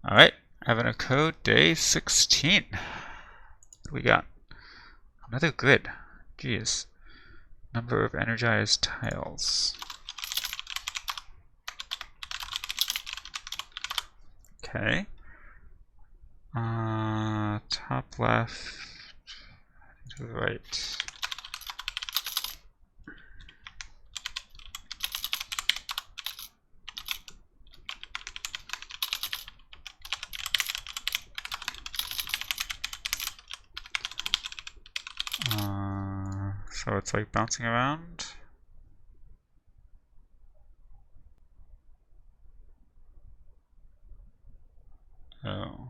Alright, Avenue Code day 16. What do we got? Another grid. Geez. Number of energized tiles. Okay. Top left to the right. So it's like bouncing around. Oh.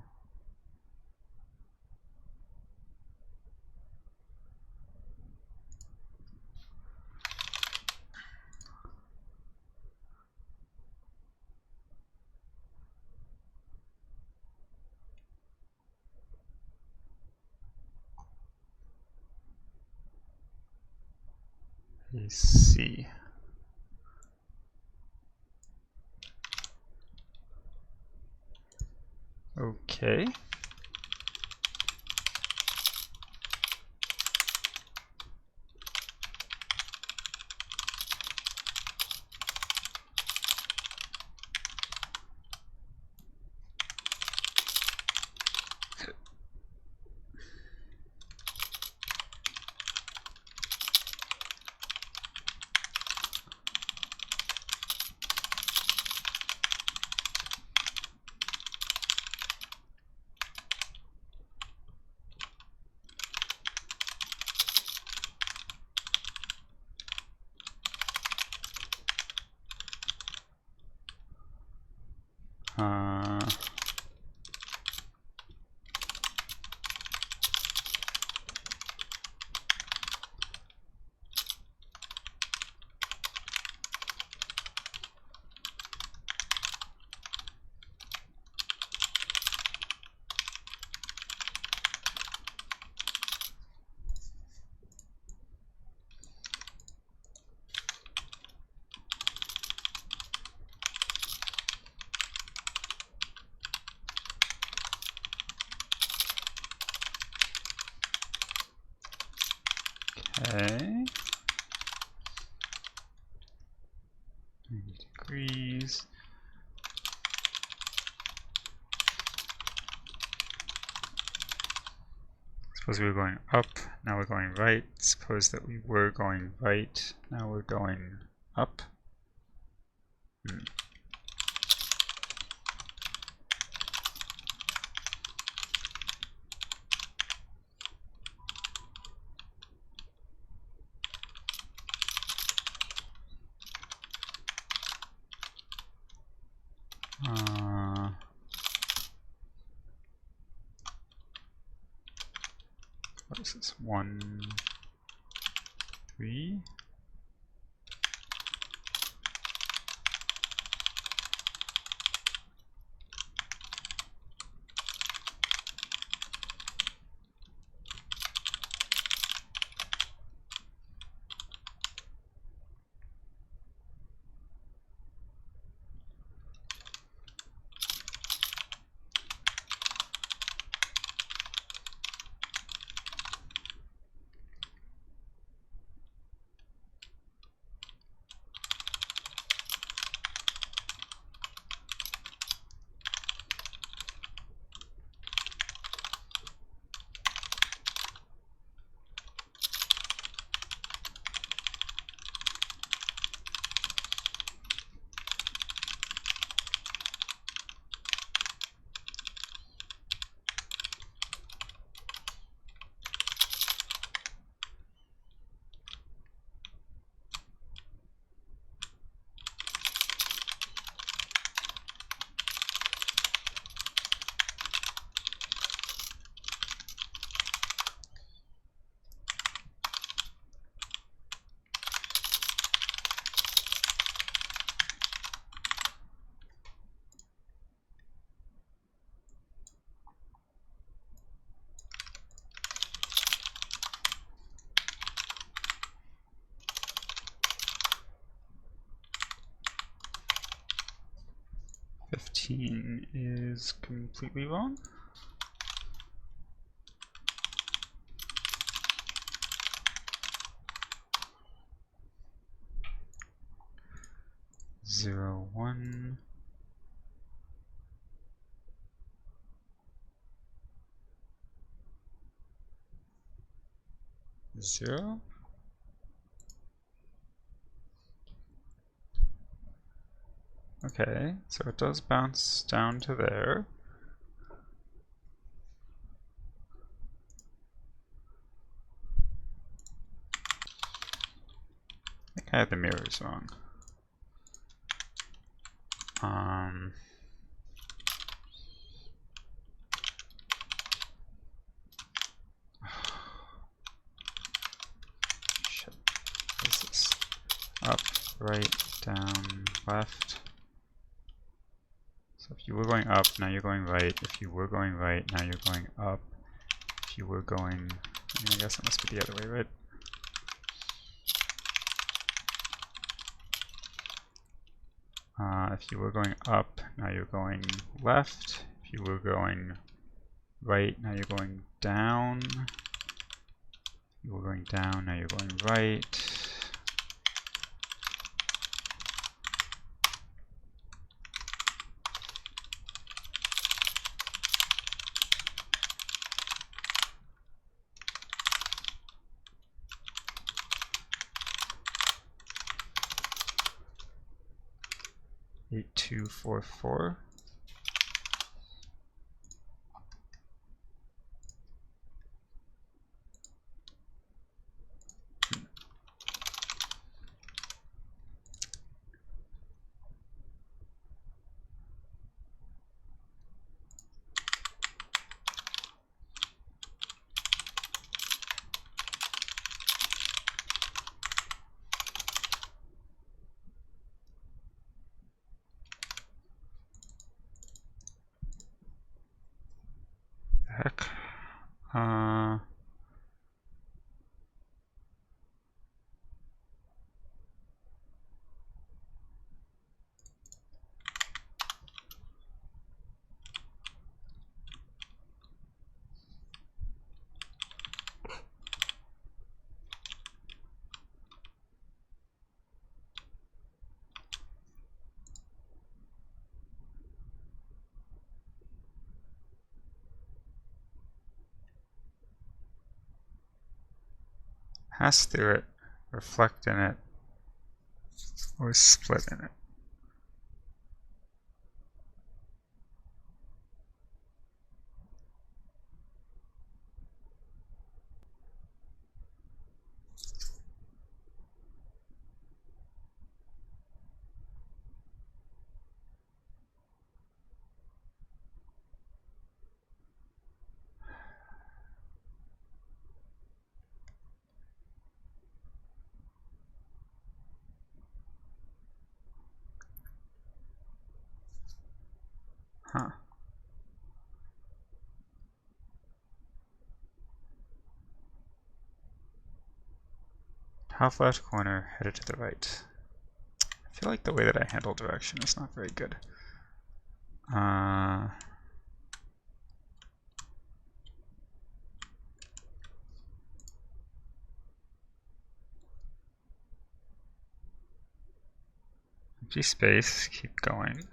I see. Okay. Okay. 90 degrees. Suppose we were going up, now we're going right. Suppose that we were going right, now we're going up. What is this? 1, 3. 18 is completely wrong. Zero, 1. 0. Okay, so it does bounce down to there. I think I had the mirrors wrong. Shit. What is this? Up, right, down, left. So if you were going up, now you're going right. If you were going right, now you're going up. If you were going, I guess it must be the other way, right? If you were going up, now you're going left. If you were going right, now you're going down. If you were going down, now you're going right. 8244. Heck. Pass through it, reflect in it, or split in it. Huh. Top left corner, headed to the right. I feel like the way that I handle direction is not very good. Empty space, keep going.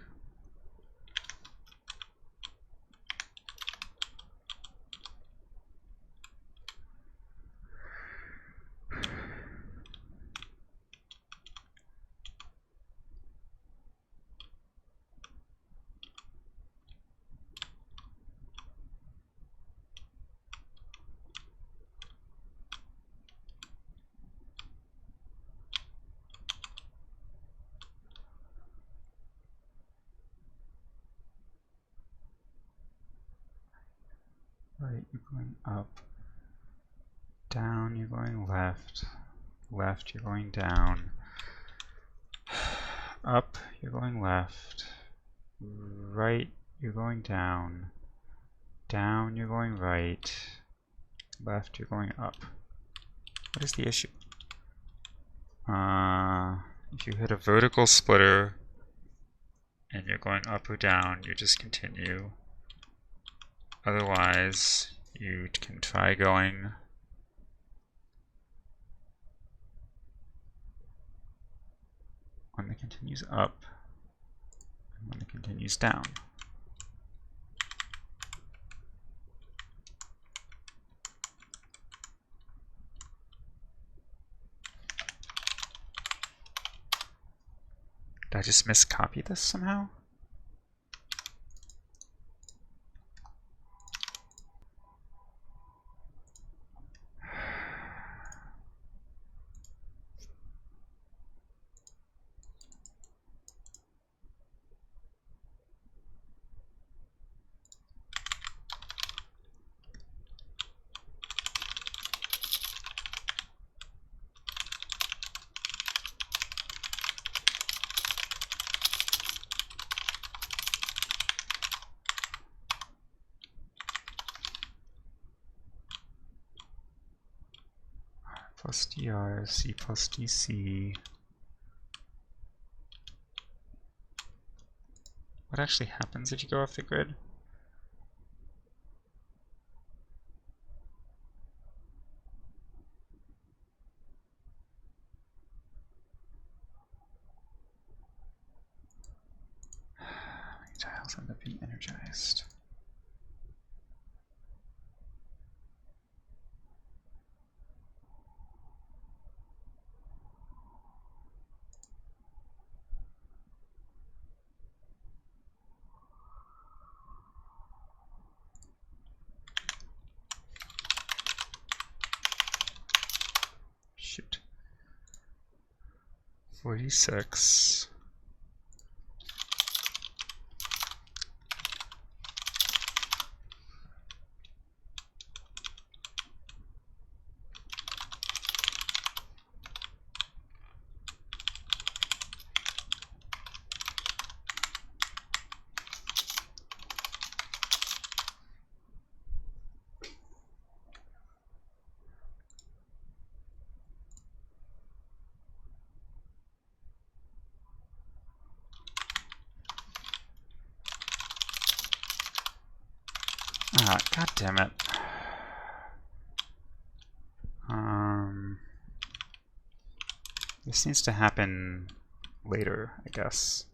Right, you're going up. Down, you're going left. Left, you're going down. Up, you're going left. Right, you're going down. Down, you're going right. Left, you're going up. What is the issue? If you hit a vertical splitter and you're going up or down, you just continue. Otherwise, you can try going when it continues up and when it continues down. Did I just miscopy this somehow? Plus dr, c plus dc. What actually happens if you go off the grid? How many tiles end up being energized? Shoot. 46. Ah, god damn it. This needs to happen later, I guess.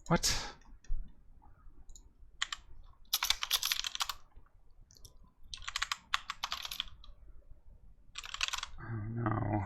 What? Oh no.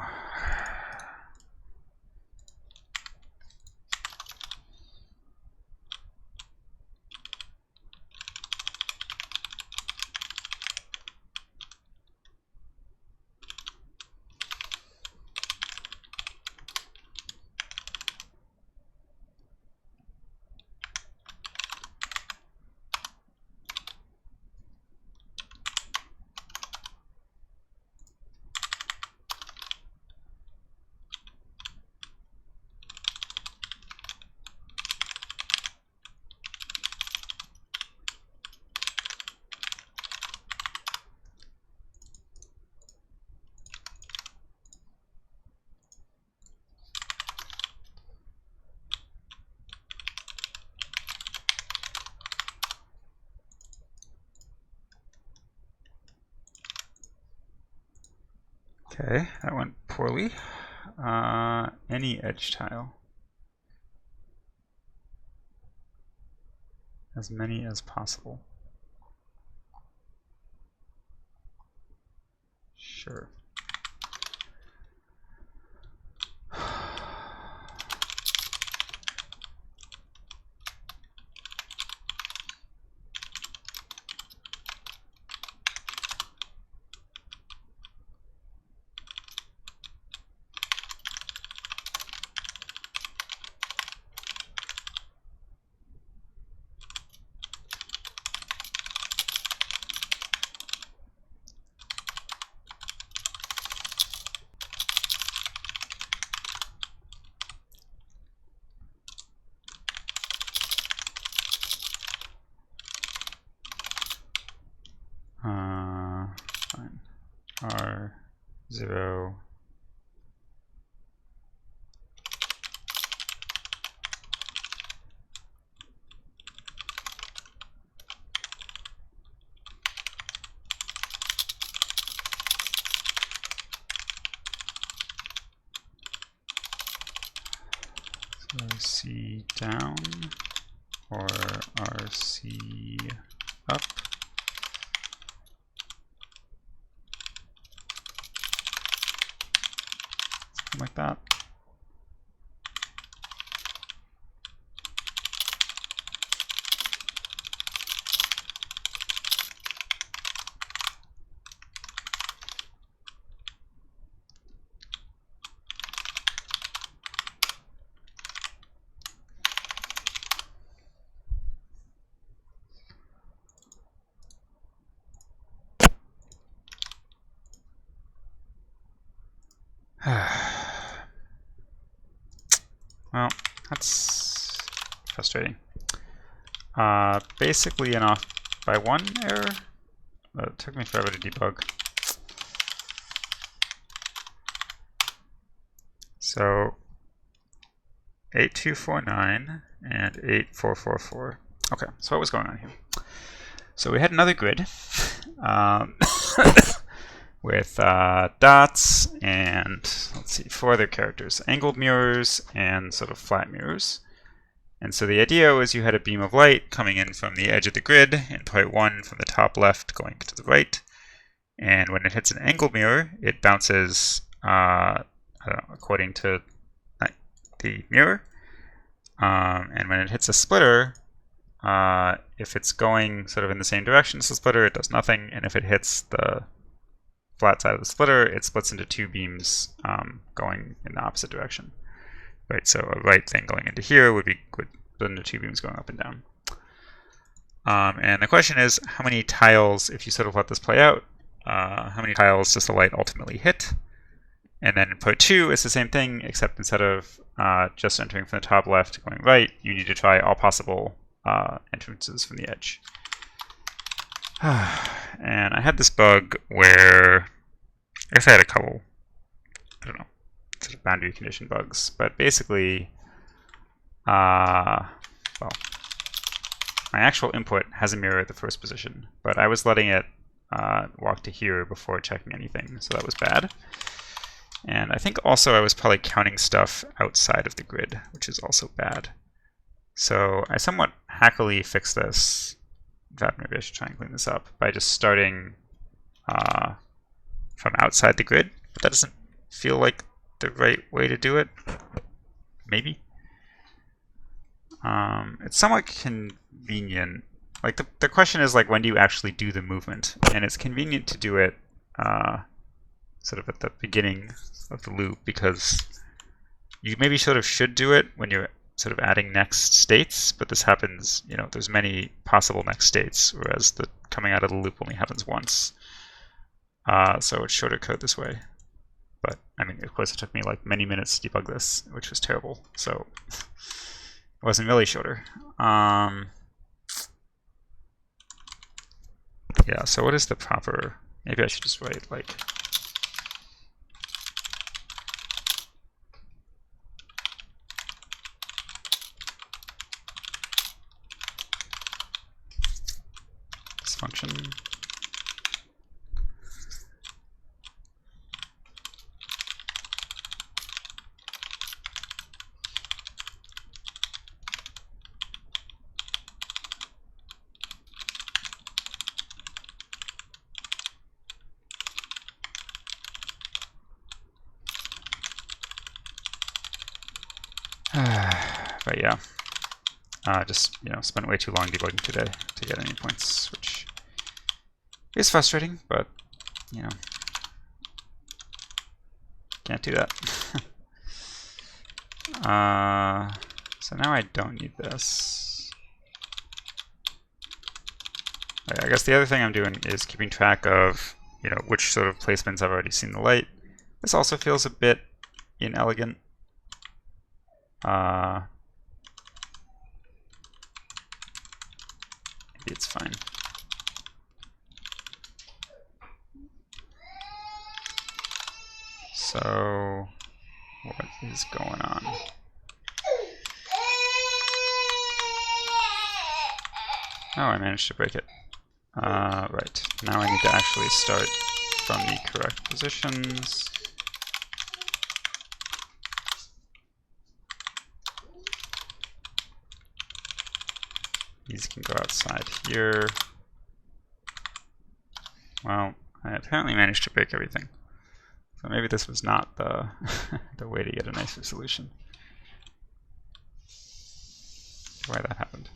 Okay, that went poorly. Any edge tile. As many as possible. Sure. R0. RC down or RC up. Something like that. Well, that's frustrating. Basically an off by one error. It took me forever to debug. So 8249 and 8444. Okay, so what was going on here? So we had another grid with dots and, let's see, 4 other characters, angled mirrors and sort of flat mirrors. And so the idea was you had a beam of light coming in from the edge of the grid in point 1 from the top left going to the right. And when it hits an angled mirror, it bounces I don't know, according to the mirror. And when it hits a splitter, if it's going sort of in the same direction as the splitter, it does nothing. And if it hits the flat side of the splitter, it splits into 2 beams going in the opposite direction. Right, so a right thing going into here would split into 2 beams going up and down. And the question is, how many tiles, if you sort of let this play out, how many tiles does the light ultimately hit? And then in point 2, it's the same thing, except instead of just entering from the top left going right, you need to try all possible entrances from the edge. And I had this bug where, I guess I had a couple, I don't know, sort of boundary condition bugs, but basically, well, my actual input has a mirror at the first position, but I was letting it walk to here before checking anything, so that was bad. And I think also I was probably counting stuff outside of the grid, which is also bad. So I somewhat hackily fixed this. In fact, maybe I should try and clean this up by just starting from outside the grid, but that doesn't feel like the right way to do it. Maybe. It's somewhat convenient. Like the question is like, when do you actually do the movement? And it's convenient to do it sort of at the beginning of the loop, because you maybe sort of should do it when you're sort of adding next states, but this happens, you know, there's many possible next states, whereas the coming out of the loop only happens once. So it's shorter code this way. But I mean, of course, it took me like many minutes to debug this, which was terrible. So it wasn't really shorter. Yeah, so what is the proper, maybe I should just write like this function. But yeah, just, you know, spent way too long debugging today to get any points, which is frustrating, but, you know, can't do that. So now I don't need this. I guess the other thing I'm doing is keeping track of, you know, which sort of placements I've already seen the light. This also feels a bit inelegant. Maybe it's fine. So, what is going on? Oh, I managed to break it. Right, now I need to actually start from the correct positions. These can go outside here. Well, I apparently managed to break everything. So maybe this was not the, the way to get a nicer solution. Why that happened.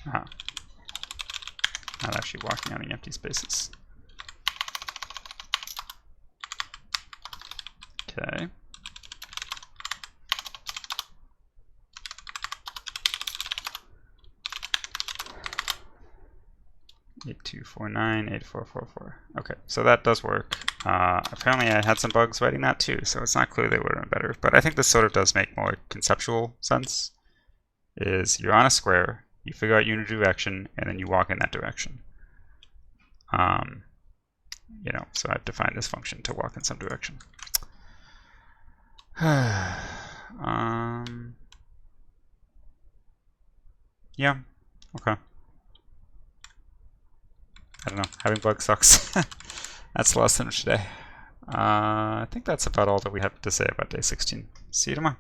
Ah, not actually walking on the empty spaces. Okay. 8249, 8444. Okay, so that does work. Apparently I had some bugs writing that too, so it's not clear they would have been better. But I think this sort of does make more conceptual sense. Is you're on a square, you figure out unit direction, and then you walk in that direction. You know, so I've defined this function to walk in some direction. Yeah, okay. I don't know, having bugs sucks. That's the lesson of today. I think that's about all that we have to say about day 16. See you tomorrow.